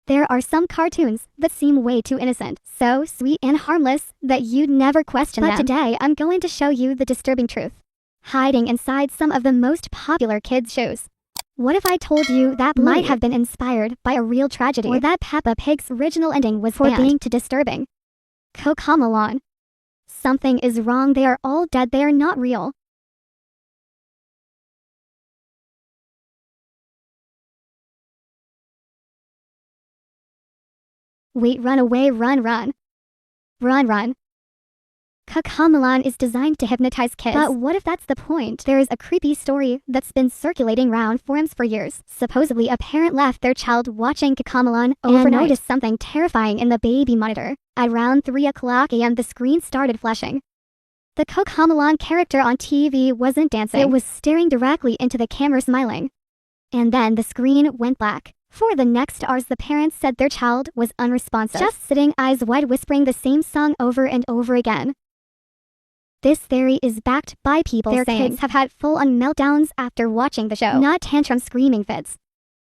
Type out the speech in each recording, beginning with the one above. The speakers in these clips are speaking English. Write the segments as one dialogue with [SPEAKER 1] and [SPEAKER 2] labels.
[SPEAKER 1] There are some cartoons that seem way too innocent, so sweet and harmless that you'd never question them. But today I'm going to show you the disturbing truth, hiding inside some of the most popular kids shows. What if I told you that might have been inspired by a real tragedy, or that Peppa Pig's original ending was for being too disturbing? Cocomelon. Something is wrong. They are all dead. They are not real. Wait, run away, run, run. Run, run. Cocomelon is designed to hypnotize kids. But what if that's the point? There is a creepy story that's been circulating around forums for years. Supposedly, a parent left their child watching Cocomelon overnight and noticed something terrifying in the baby monitor. At around 3 o'clock a.m., the screen started flashing. The Cocomelon character on TV wasn't dancing. It was staring directly into the camera, smiling. And then the screen went black. For the next hours, the parents said their child was unresponsive, just sitting eyes wide whispering the same song over and over again. This theory is backed by people saying their kids have had full-on meltdowns after watching the show, not tantrum screaming fits.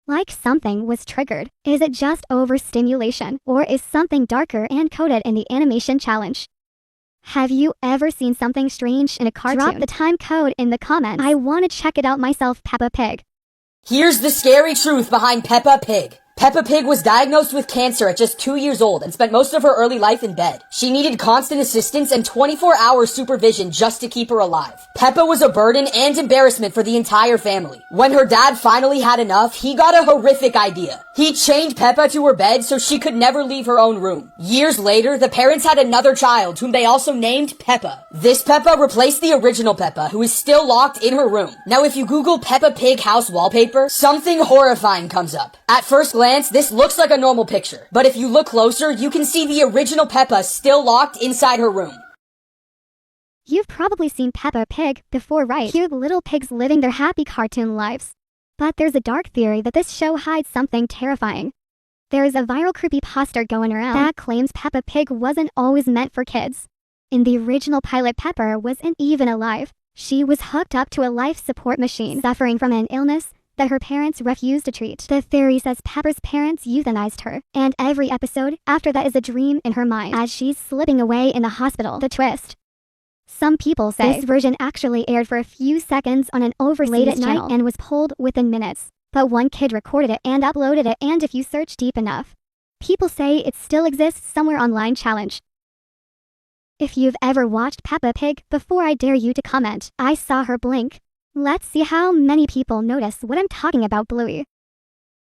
[SPEAKER 1] Like something was triggered. Is it just overstimulation, or is something darker and coded in the animation challenge? Have you ever seen something strange in a cartoon? Drop the time code in the comments. I want to check it out myself. Peppa Pig.
[SPEAKER 2] Here's the scary truth behind Peppa Pig. Peppa Pig was diagnosed with cancer at just 2 years old and spent most of her early life in bed. She needed constant assistance and 24-hour supervision just to keep her alive. Peppa was a burden and embarrassment for the entire family. When her dad finally had enough, he got a horrific idea. He chained Peppa to her bed so she could never leave her own room. Years later, the parents had another child whom they also named Peppa. This Peppa replaced the original Peppa, who is still locked in her room. Now, if you Google Peppa Pig house wallpaper, something horrifying comes up. At first glance, this looks like a normal picture, but if you look closer, you can see the original Peppa still locked inside her room.
[SPEAKER 1] You've probably seen Peppa Pig before, right? Cute little pigs living their happy cartoon lives. But there's a dark theory that this show hides something terrifying. There is a viral creepypasta going around that claims Peppa Pig wasn't always meant for kids. In the original pilot, Peppa wasn't even alive. She was hooked up to a life support machine, suffering from an illness that her parents refused to treat. The theory says Peppa's parents euthanized her, and every episode after that is a dream in her mind as she's slipping away in the hospital. The twist. Some people say this version actually aired for a few seconds on an overseas channel and was pulled within minutes. But one kid recorded it and uploaded it, and if you search deep enough, people say it still exists somewhere online. Challenge. If you've ever watched Peppa Pig before, I dare you to comment. I saw her blink. Let's see how many people notice what I'm talking about. Bluey.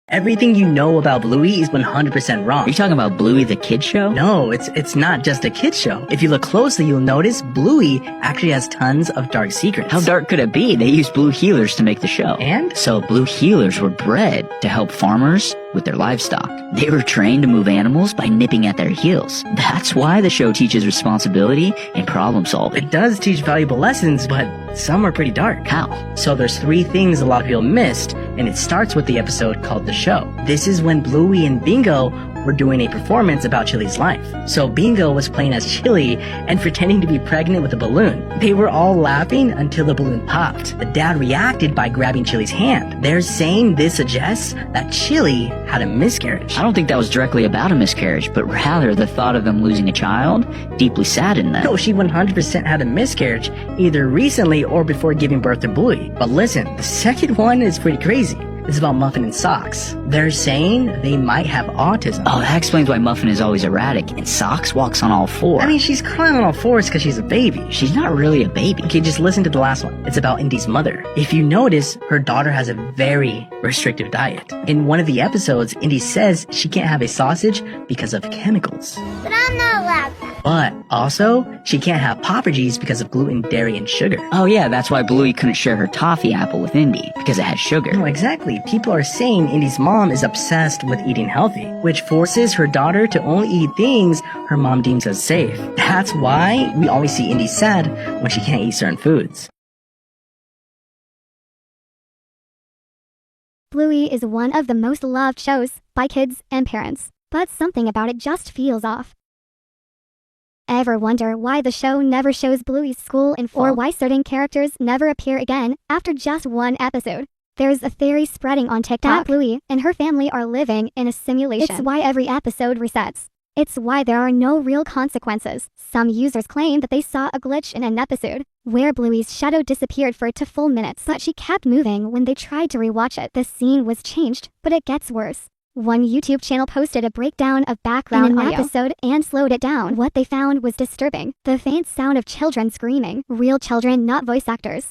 [SPEAKER 3] Everything you know about Bluey is 100% wrong.
[SPEAKER 4] Are you talking about Bluey the kid show?
[SPEAKER 3] No, it's not just a kid show. If you look closely, you'll notice Bluey actually has tons of dark secrets.
[SPEAKER 4] How dark could it be? They used blue healers to make the show.
[SPEAKER 3] And?
[SPEAKER 4] So blue healers were bred to help farmers with their livestock. They were trained to move animals by nipping at their heels. That's why the show teaches responsibility and problem solving.
[SPEAKER 3] It does teach valuable lessons, but some are pretty dark.
[SPEAKER 4] How?
[SPEAKER 3] So there's 3 things a lot of people missed, and it starts with the episode called The Show. This is when Bluey and Bingo were doing a performance about Chili's life. So Bingo was playing as Chili and pretending to be pregnant with a balloon. They were all laughing until the balloon popped. The dad reacted by grabbing Chili's hand. They're saying this suggests that Chili had a miscarriage.
[SPEAKER 4] I don't think that was directly about a miscarriage, but rather the thought of them losing a child deeply saddened them.
[SPEAKER 3] No, she 100% had a miscarriage, either recently or before giving birth to Bluey. But listen, the second one is pretty crazy. It's about Muffin and Socks. They're saying they might have autism.
[SPEAKER 4] Oh, that explains why Muffin is always erratic and Socks walks on all 4.
[SPEAKER 3] I mean, she's crawling on all 4s because she's a baby.
[SPEAKER 4] She's not really a baby.
[SPEAKER 3] Okay, just listen to the last one. It's about Indy's mother. If you notice, her daughter has a very restrictive diet. In one of the episodes, Indy says she can't have a sausage because of chemicals.
[SPEAKER 5] But I'm not allowed that.
[SPEAKER 3] But also, she can't have Pop-Gerties because of gluten, dairy, and sugar.
[SPEAKER 4] Oh yeah, that's why Bluey couldn't share her toffee apple with Indy, because it has sugar.
[SPEAKER 3] No, exactly. People are saying Indy's mom is obsessed with eating healthy, which forces her daughter to only eat things her mom deems as safe. That's why we always see Indy sad when she can't eat certain foods.
[SPEAKER 1] Bluey is one of the most loved shows by kids and parents, but something about it just feels off. Ever wonder why the show never shows Bluey's school in full, or why certain characters never appear again after just one episode? There's a theory spreading on TikTok that Bluey and her family are living in a simulation. It's why every episode resets. It's why there are no real consequences. Some users claim that they saw a glitch in an episode where Bluey's shadow disappeared for 2 full minutes, but she kept moving when they tried to rewatch it. The scene was changed, but it gets worse. One YouTube channel posted a breakdown of background audio episode and slowed it down. What they found was disturbing. The faint sound of children screaming, real children, not voice actors,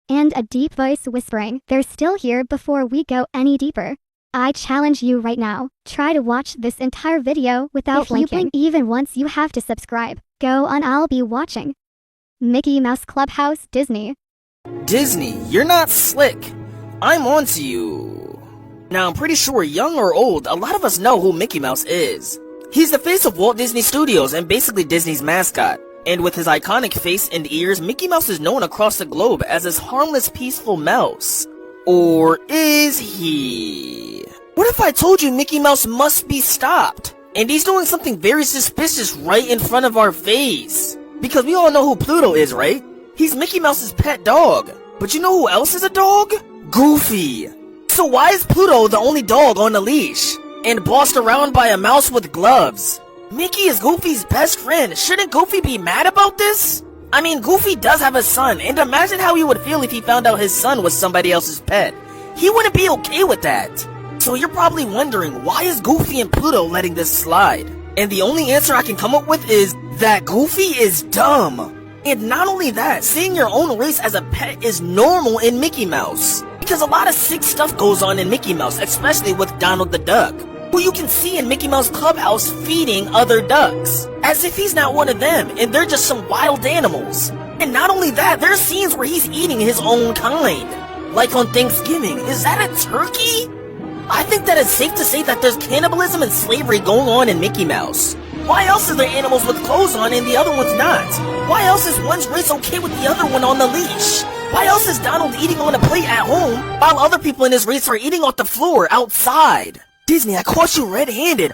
[SPEAKER 1] and a deep voice whispering. They're still here before we go any deeper. I challenge you right now. Try to watch this entire video without blinking. Even once, you have to subscribe. Go on, I'll be watching. Mickey Mouse Clubhouse Disney.
[SPEAKER 5] Disney, you're not slick. I'm onto you. Now, I'm pretty sure, young or old, a lot of us know who Mickey Mouse is. He's the face of Walt Disney Studios and basically Disney's mascot. And with his iconic face and ears, Mickey Mouse is known across the globe as this harmless, peaceful mouse. Or is he? What if I told you Mickey Mouse must be stopped? And he's doing something very suspicious right in front of our face. Because we all know who Pluto is, right? He's Mickey Mouse's pet dog. But you know who else is a dog? Goofy. So why is Pluto the only dog on a leash? And bossed around by a mouse with gloves? Mickey is Goofy's best friend. Shouldn't Goofy be mad about this? I mean, Goofy does have a son, and imagine how he would feel if he found out his son was somebody else's pet. He wouldn't be okay with that. So you're probably wondering, why is Goofy and Pluto letting this slide? And the only answer I can come up with is that Goofy is dumb. And not only that, seeing your own race as a pet is normal in Mickey Mouse. Because a lot of sick stuff goes on in Mickey Mouse, especially with Donald the Duck, who you can see in Mickey Mouse Clubhouse feeding other ducks, as if he's not one of them, and they're just some wild animals. And not only that, there are scenes where he's eating his own kind. Like on Thanksgiving. Is that a turkey? I think that it's safe to say that there's cannibalism and slavery going on in Mickey Mouse. Why else are there animals with clothes on and the other one's not? Why else is one's race okay with the other one on the leash? Why else is Donald eating on a plate at home, while other people in his race are eating off the floor outside? Disney, I caught you red-handed.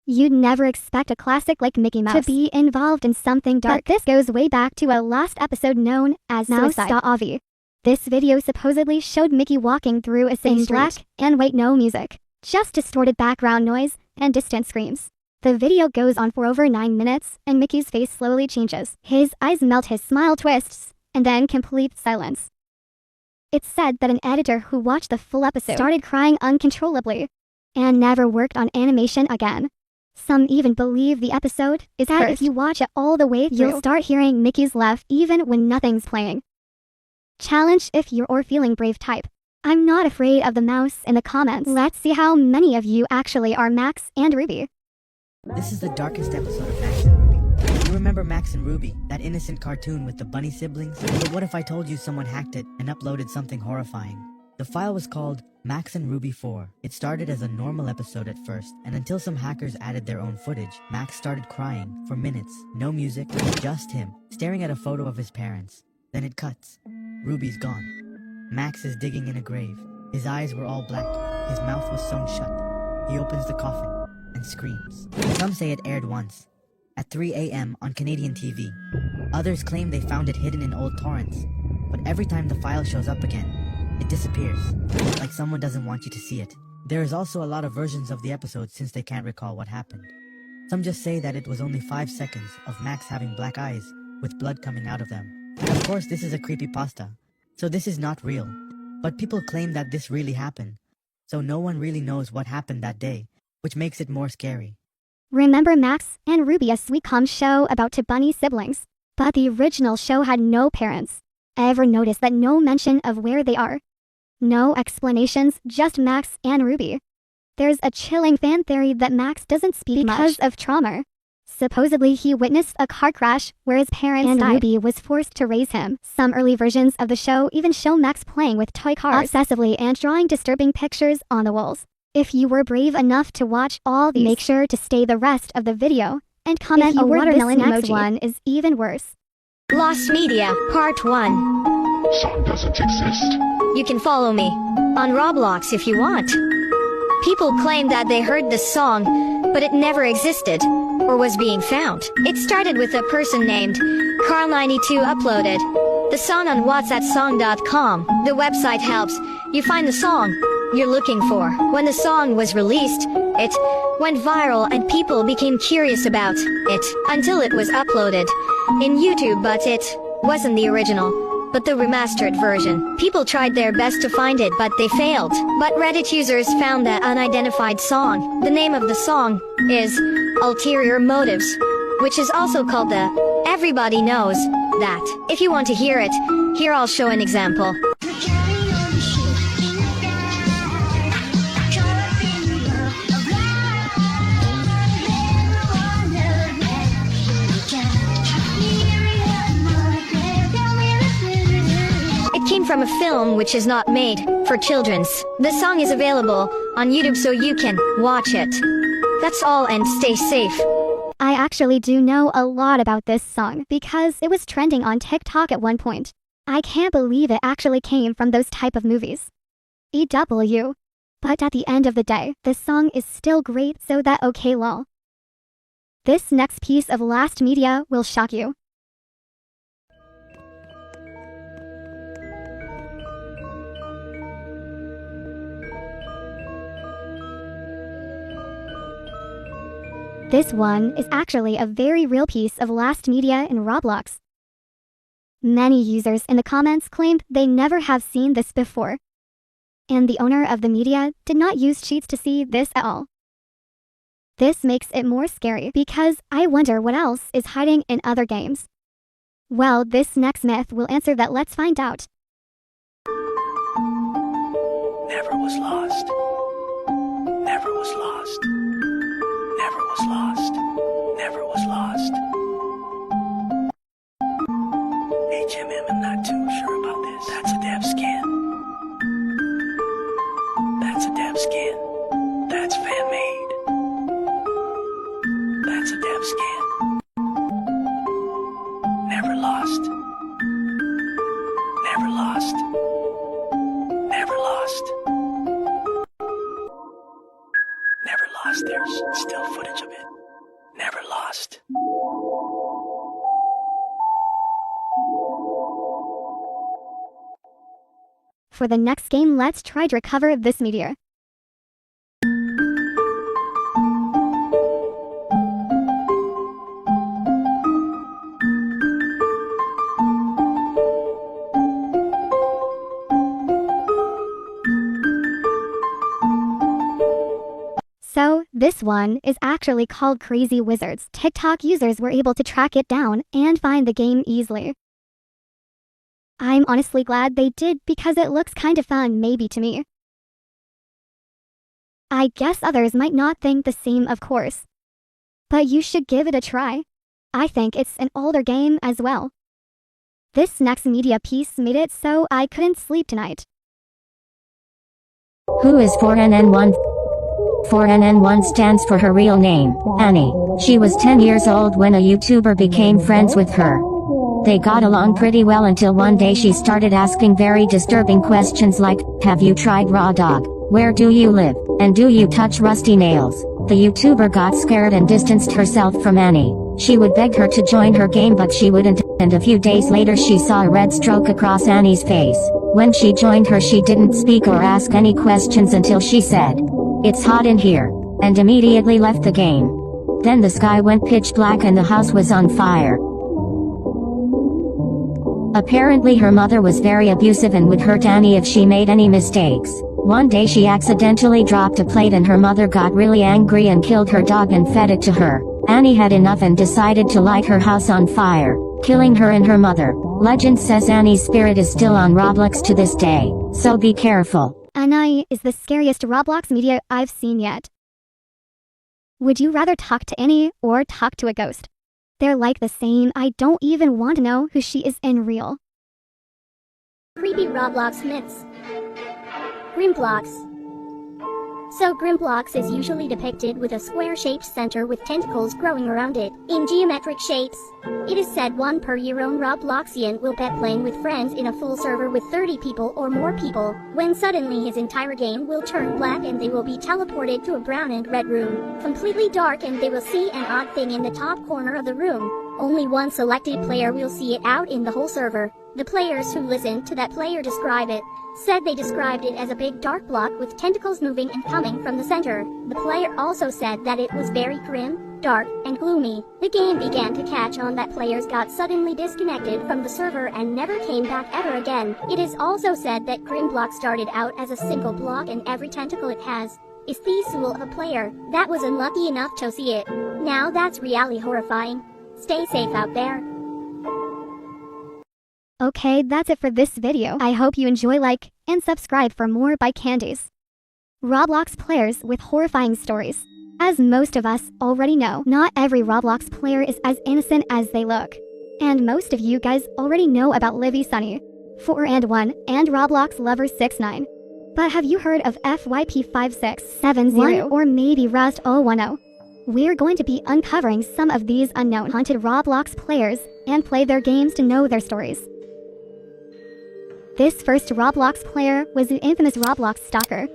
[SPEAKER 1] You'd never expect a classic like Mickey Mouse to be involved in something dark. But this goes way back to a last episode known as Mouse.Avi. This video supposedly showed Mickey walking through a city street. Black and white, no music, just distorted background noise and distant screams. The video goes on for over 9 minutes, and Mickey's face slowly changes. His eyes melt, his smile twists, and then complete silence. It's said that an editor who watched the full episode started crying uncontrollably and never worked on animation again. Some even believe the episode is that if you watch it all the way through, you'll start hearing Mickey's laugh even when nothing's playing. Challenge if you're feeling brave type. I'm not afraid of the mouse in the comments. Let's see how many of you actually are Max and Ruby.
[SPEAKER 6] This is the darkest episode of Max and Ruby. You remember Max and Ruby, that innocent cartoon with the bunny siblings? But what if I told you someone hacked it and uploaded something horrifying? The file was called Max and Ruby 4. It started as a normal episode at first, and until some hackers added their own footage, Max started crying for minutes. No music, just him, staring at a photo of his parents. Then it cuts. Ruby's gone. Max is digging in a grave. His eyes were all black. His mouth was sewn shut. He opens the coffin and screams. Some say it aired once, at 3 a.m. on Canadian TV. Others claim they found it hidden in old torrents. But every time the file shows up again, it disappears, like someone doesn't want you to see it. There is also a lot of versions of the episode since they can't recall what happened. Some just say that it was only 5 seconds of Max having black eyes with blood coming out of them. And of course this is a creepypasta, so this is not real. But people claim that this really happened, so no one really knows what happened that day, which makes it more scary.
[SPEAKER 1] Remember Max and Ruby, a sweetcom show about two bunny siblings? But the original show had no parents. Ever notice that no mention of where they are? No explanations, just Max and Ruby. There's a chilling fan theory that Max doesn't speak because of trauma. Supposedly he witnessed a car crash where his parents died. Ruby was forced to raise him. Some early versions of the show even show Max playing with toy cars obsessively and drawing disturbing pictures on the walls. If you were brave enough to watch all these, make sure to stay the rest of the video and comment a watermelon emoji. Next one is even worse.
[SPEAKER 7] Lost Media, Part 1.
[SPEAKER 8] Song doesn't exist.
[SPEAKER 7] You can follow me on Roblox if you want. People claim that they heard the song, but it never existed or was being found. It started with a person named Carl92 uploaded the song on whatsthatsong.com. The website helps you find the song you're looking for. When the song was released, it went viral and people became curious about it until it was uploaded in YouTube, but it wasn't the original, but the remastered version. People tried their best to find it, but they failed. But Reddit users found the unidentified song. The name of the song is Ulterior Motives, which is also called the Everybody Knows That. If you want to hear it, here I'll show an example. It came from a film which is not made for children's. The song is available on YouTube so you can watch it. That's all, and stay safe.
[SPEAKER 1] I actually do know a lot about this song because it was trending on TikTok at one point. I can't believe it actually came from those type of movies. EW. But at the end of the day, this song is still great, so that okay lol. This next piece of last media will shock you. This one is actually a very real piece of last media in Roblox. Many users in the comments claimed they never have seen this before. And the owner of the media did not use cheats to see this at all. This makes it more scary because I wonder what else is hiding in other games. Well, this next myth will answer that. Let's find out.
[SPEAKER 8] Never was lost. Never was lost. Never was lost. Never was lost. HMM, I'm not too sure about this. That's a dev skin. That's a dev skin. That's fan-made. That's a dev skin. Never lost. Never lost. Never lost. Never lost. There's still footage of it. Never lost.
[SPEAKER 1] For the next game, let's try to recover this meteor. So, this one is actually called Crazy Wizards. TikTok users were able to track it down and find the game easily. I'm honestly glad they did because it looks kind of fun, maybe to me. I guess others might not think the same, of course. But you should give it a try. I think it's an older game as well. This next media piece made it so I couldn't sleep tonight.
[SPEAKER 9] Who is 4NN1? 4NN1 stands for her real name, Annie. She was 10 years old when a YouTuber became friends with her. They got along pretty well until one day she started asking very disturbing questions like, have you tried raw dog? Where do you live? And do you touch rusty nails? The YouTuber got scared and distanced herself from Annie. She would beg her to join her game but she wouldn't, and a few days later she saw a red stroke across Annie's face. When she joined her she didn't speak or ask any questions until she said, "It's hot in here," and immediately left the game. Then the sky went pitch black and the house was on fire. Apparently her mother was very abusive and would hurt Annie if she made any mistakes. One day she accidentally dropped a plate and her mother got really angry and killed her dog and fed it to her. Annie had enough and decided to light her house on fire, killing her and her mother. Legend says Annie's spirit is still on Roblox to this day, so be careful.
[SPEAKER 1] Annie is the scariest Roblox media I've seen yet. Would you rather talk to Annie or talk to a ghost? They're like the same. I don't even want to know who she is in real.
[SPEAKER 10] Creepy Roblox myths. Grimblocks. So Grimblocks is usually depicted with a square-shaped center with tentacles growing around it, in geometric shapes. It is said one per year own Robloxian will bet playing with friends in a full server with 30 people or more people, when suddenly his entire game will turn black and they will be teleported to a brown and red room, completely dark, and they will see an odd thing in the top corner of the room. Only one selected player will see it out in the whole server. The players who listened to that player describe it said they described it as a big dark block with tentacles moving and coming from the center. The player also said that it was very grim, dark, and gloomy. The game began to catch on that players got suddenly disconnected from the server and never came back ever again. It is also said that Grim Block started out as a single block and every tentacle it has is the soul of a player that was unlucky enough to see it. Now that's really horrifying. Stay safe out there.
[SPEAKER 1] Okay, that's it for this video. I hope you enjoy, like, and subscribe for more by Candies. Roblox players with horrifying stories. As most of us already know, not every Roblox player is as innocent as they look. And most of you guys already know about Livy Sunny, 4and1, and Roblox Lover 69. But have you heard of FYP5670 or maybe Rust 010? We're going to be uncovering some of these unknown haunted Roblox players and play their games to know their stories. This first Roblox player was the infamous Roblox stalker.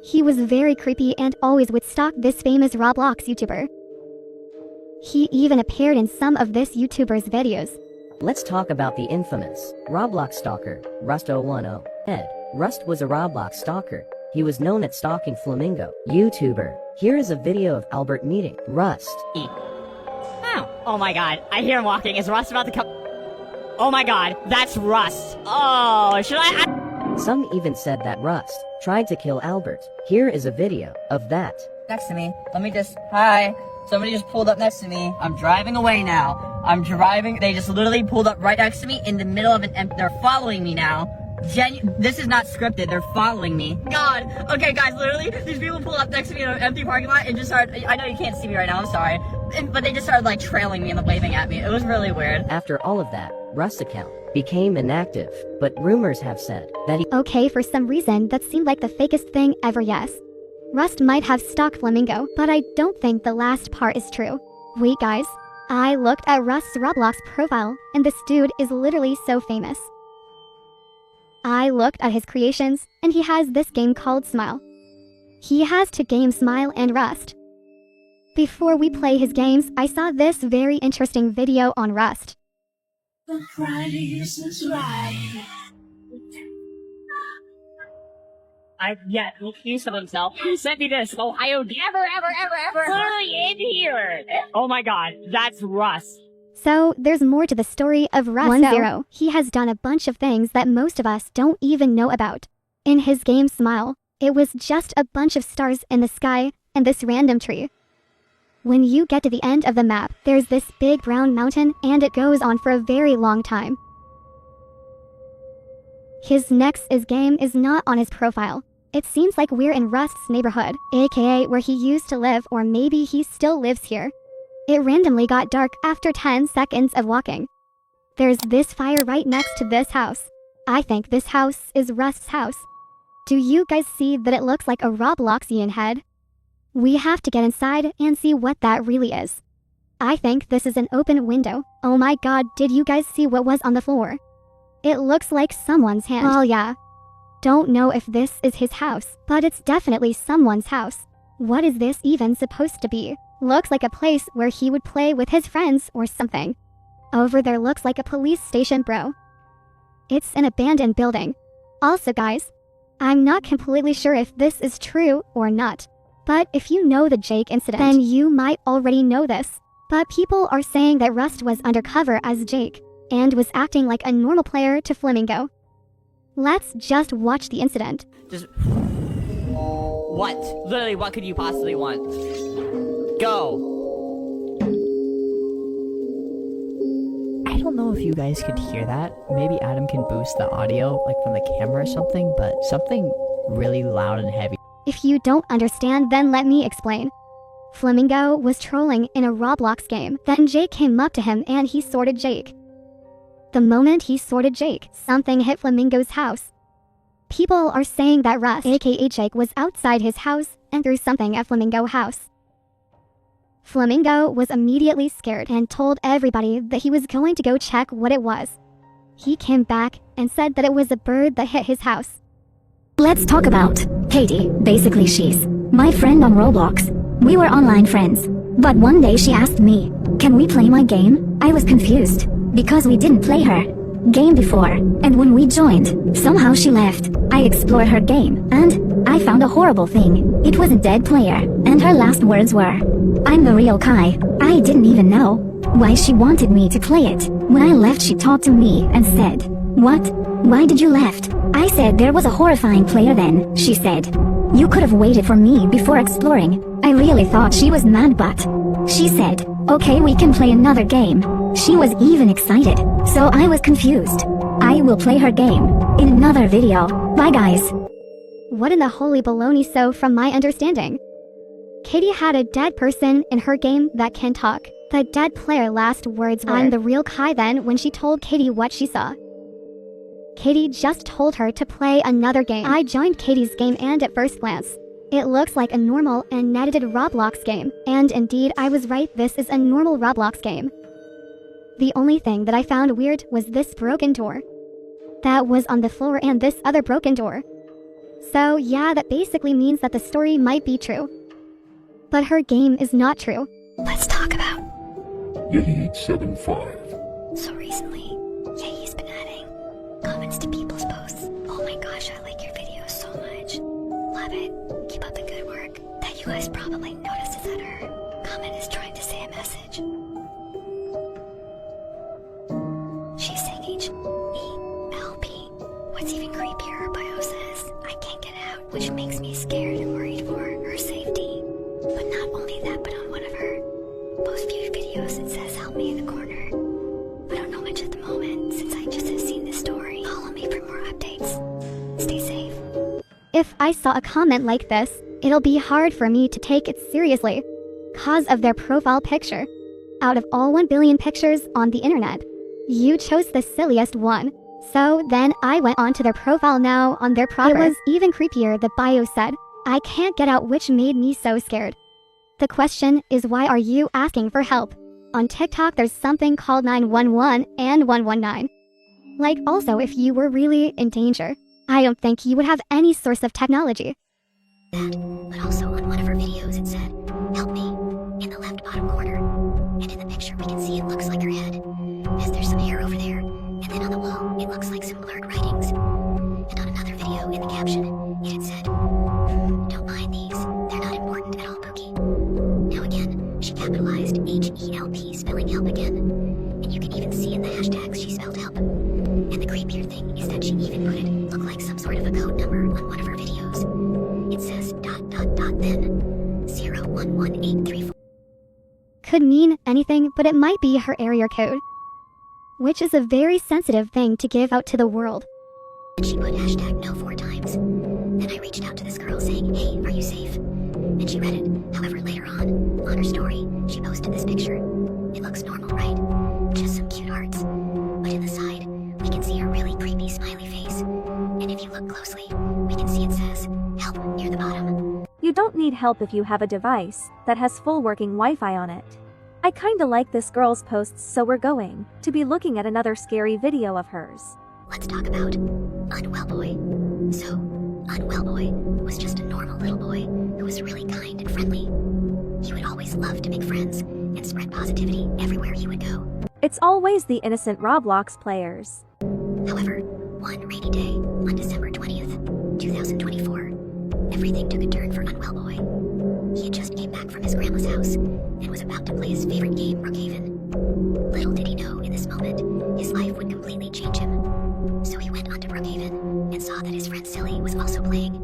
[SPEAKER 1] He was very creepy and always would stalk this famous Roblox YouTuber. He even appeared in some of this YouTuber's videos.
[SPEAKER 11] Let's talk about the infamous Roblox stalker, Rust 010. Rust was a Roblox stalker. He was known at stalking Flamingo, YouTuber. Here is a video of Albert meeting Rust.
[SPEAKER 12] Oh my god, I hear him walking. Is Rust about to come? Oh my god, that's Rust. Oh, should I?
[SPEAKER 11] Some even said that Rust tried to kill Albert. Here is a video of that.
[SPEAKER 13] Next to me. Let me just, hi. Somebody just pulled up next to me. I'm driving away now. They just literally pulled up right next to me in the middle of they're following me now. This is not scripted, they're following me. God, okay guys, literally, these people pulled up next to me in an empty parking lot and just started, I know you can't see me right now, I'm sorry. But they just started like trailing me and waving at me. It was really weird.
[SPEAKER 11] After all of that, Rust's account became inactive, but rumors have said that he—
[SPEAKER 1] Okay, for some reason, that seemed like the fakest thing ever, yes. Rust might have stalked Flamingo, but I don't think the last part is true. Wait guys, I looked at Rust's Roblox profile, and this dude is literally so famous. I looked at his creations, and he has this game called Smile. He has two games, Smile and Rust. Before we play his games, I saw this very interesting video on Rust.
[SPEAKER 14] The price is right.
[SPEAKER 12] He said himself. He sent me this. Ohio, ever. Literally in here. Oh my god, that's Rust.
[SPEAKER 1] So, there's more to the story of Rust 10. He has done a bunch of things that most of us don't even know about. In his game Smile, it was just a bunch of stars in the sky and this random tree. When you get to the end of the map, there's this big brown mountain and it goes on for a very long time. His next game is not on his profile. It seems like we're in Rust's neighborhood, aka where he used to live, or maybe he still lives here. It randomly got dark after 10 seconds of walking. There's this fire right next to this house. I think this house is Rust's house. Do you guys see that it looks like a Robloxian head? We have to get inside and see what that really is. I think this is an open window. Oh my god, did you guys see what was on the floor? It looks like someone's hand. Oh yeah. Don't know if this is his house, but it's definitely someone's house. What is this even supposed to be? Looks like a place where he would play with his friends or something. Over there looks like a police station, bro. It's an abandoned building. Also guys, I'm not completely sure if this is true or not. But if you know the Jake incident, then you might already know this. But people are saying that Rust was undercover as Jake, and was acting like a normal player to Flamingo. Let's just watch the incident.
[SPEAKER 12] What? Literally, what could you possibly want? Go!
[SPEAKER 15] I don't know if you guys could hear that. Maybe Adam can boost the audio, like from the camera or something, but something really loud and heavy.
[SPEAKER 1] If you don't understand, then let me explain. Flamingo was trolling in a Roblox game. Then Jake came up to him and he sworded Jake. The moment he sworded Jake, something hit Flamingo's house. People are saying that Rust, aka Jake, was outside his house and threw something at Flamingo's house. Flamingo was immediately scared and told everybody that he was going to go check what it was. He came back and said that it was a bird that hit his house.
[SPEAKER 16] Let's talk about Katie. Basically, she's my friend on Roblox. We were online friends. But one day she asked me, "Can we play my game?" I was confused because we didn't play her. game before, and when we joined, somehow she left. I explored her game, and I found a horrible thing. It was a dead player, and her last words were, "I'm the real Kai." I didn't even know why she wanted me to play it. When I left, she talked to me and said, "What? Why did you left?" I said there was a horrifying player then. She said, "You could have waited for me before exploring." I really thought she was mad, but she said, "Okay, we can play another game." She was even excited, so I was confused. I will play her game in another video. Bye guys.
[SPEAKER 1] What in the holy baloney? So from my understanding, Katie had a dead person in her game that can talk. The dead player last words were, "I'm the real Kai." Then when she told Katie what she saw, Katie just told her to play another game. I joined Katie's game, and at first glance, it looks like a normal and edited Roblox game. And indeed, I was right, this is a normal Roblox game. The only thing that I found weird was this broken door that was on the floor and this other broken door. So yeah, that basically means that the story might be true. But her game is not true.
[SPEAKER 16] Let's talk about
[SPEAKER 17] Yay875.
[SPEAKER 16] So recently, Yay's been adding comments to people's posts. Oh my gosh, I like your videos so much. Love it. Keep up the good work. That you guys probably noticed is that her comment is trying to say a message. She's saying H-E-L-P. What's even creepier, her bio says, "I can't get out," which makes me scared and worried for her safety. But not only that, but on one of her most viewed videos, it says, "Help me in the corner." I don't know much at the moment, since I just have seen this story. Follow me for more updates. Stay safe.
[SPEAKER 1] If I saw a comment like this, it'll be hard for me to take it seriously, cause of their profile picture. Out of all 1 billion pictures on the internet, you chose the silliest one. So then I went on to their profile now on their proper. It was even creepier, the bio said, "I can't get out," which made me so scared. The question is, why are you asking for help? On TikTok there's something called 911 and 119. Like, also, if you were really in danger, I don't think you would have any source of technology.
[SPEAKER 10] But also on one of her videos it said, "Help me," in the left bottom corner. And in the picture we can see it looks like her head, as there's some hair over there. And then on the wall, it looks like some blurred writings. And on another video, in the caption, it had said, "Don't mind these, they're not important at all, Pookie." Now again, she capitalized H-E-L-P, spelling help again. And you can even see in the hashtags she spelled help. And the creepier thing is that she even put it look like some sort of a code number on one of her videos. It says ... then 011834.
[SPEAKER 1] Could mean anything, but it might be her area code, which is a very sensitive thing to give out to the world.
[SPEAKER 10] And she put hashtag no 4 times. Then I reached out to this girl saying, "Hey, are you safe?" And she read it. However, later on her story, she posted this picture. It looks normal, right? Just some cute hearts. But in the side, we can see her really creepy smiley face. And if you look closely, we can see it says, "Help," near the bottom.
[SPEAKER 18] You don't need help if you have a device that has full working Wi-Fi on it. I kinda like this girl's posts, so we're going to be looking at another scary video of hers.
[SPEAKER 10] Let's talk about Unwell Boy. So, Unwell Boy was just a normal little boy who was really kind and friendly. He would always love to make friends and spread positivity everywhere he would go.
[SPEAKER 18] It's always the innocent Roblox players.
[SPEAKER 10] However, one rainy day on December 20th, 2024, everything took a turn for Unwell Boy. He had just came back from his grandma's house and was about to play his favorite game, Brookhaven. Little did he know in this moment, his life would completely change him. So he went onto Brookhaven and saw that his friend Silly was also playing.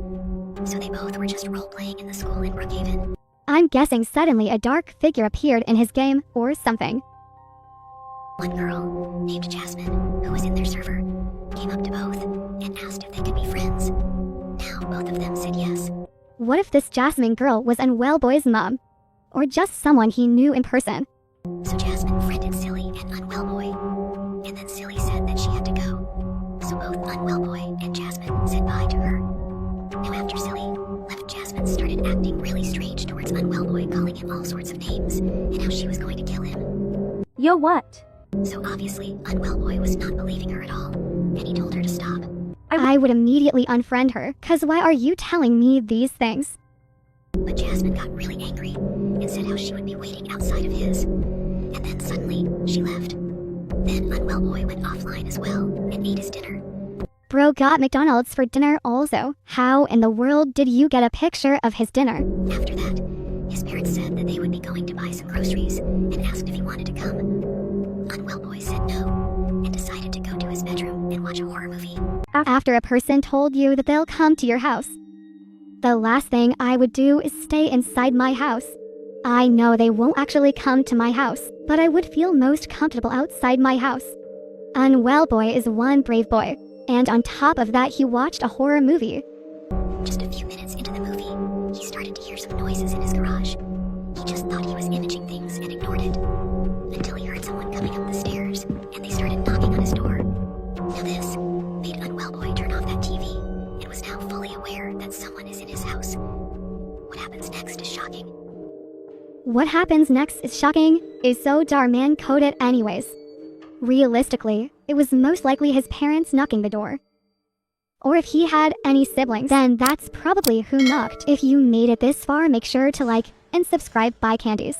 [SPEAKER 10] So they both were just role-playing in the school in Brookhaven.
[SPEAKER 1] I'm guessing suddenly a dark figure appeared in his game, or something.
[SPEAKER 10] One girl, named Jasmine, who was in their server, came up to both and asked if they could be friends. Now both of them said yes.
[SPEAKER 1] What if this Jasmine girl was Unwell Boy's mom? Or just someone he knew in person?
[SPEAKER 10] So Jasmine friended Silly and Unwell Boy. And then Silly said that she had to go. So both Unwell Boy and Jasmine said bye to her. Now after Silly left, Jasmine started acting really strange towards Unwell Boy, calling him all sorts of names, and how she was going to kill him.
[SPEAKER 18] Yo, what?
[SPEAKER 10] So obviously, Unwell Boy was not believing her at all, and he told her to stop.
[SPEAKER 1] I would immediately unfriend her, cause why are you telling me these things?
[SPEAKER 10] But Jasmine got really angry and said how she would be waiting outside of his. And then suddenly, she left.
[SPEAKER 16] Then Unwell Boy went offline as well and ate his dinner.
[SPEAKER 1] Bro got McDonald's for dinner also. How in the world did you get a picture of his dinner?
[SPEAKER 16] After that, his parents said that they would be going to buy some groceries and asked if he wanted to come. Unwell Boy said no and decided to go to his bedroom and watch a horror movie.
[SPEAKER 1] After a person told you that they'll come to your house, the last thing I would do is stay inside my house. I know they won't actually come to my house, but I would feel most comfortable outside my house. Unwell Boy is one brave boy, and on top of that he watched a horror movie.
[SPEAKER 16] Just a few minutes into the movie, he started to hear some noises in his garage. He just thought he was imaging things and ignored it, until he heard someone coming up the stairs, and they started knocking on his door. Now this made Unwell Boy turn off that TV, and was now fully aware that someone is in his house. What happens next is shocking.
[SPEAKER 1] What happens next is shocking, is so man coded anyways. Realistically, it was most likely his parents knocking the door. Or if he had any siblings, then that's probably who knocked. If you made it this far, make sure to like and subscribe. Bye candies.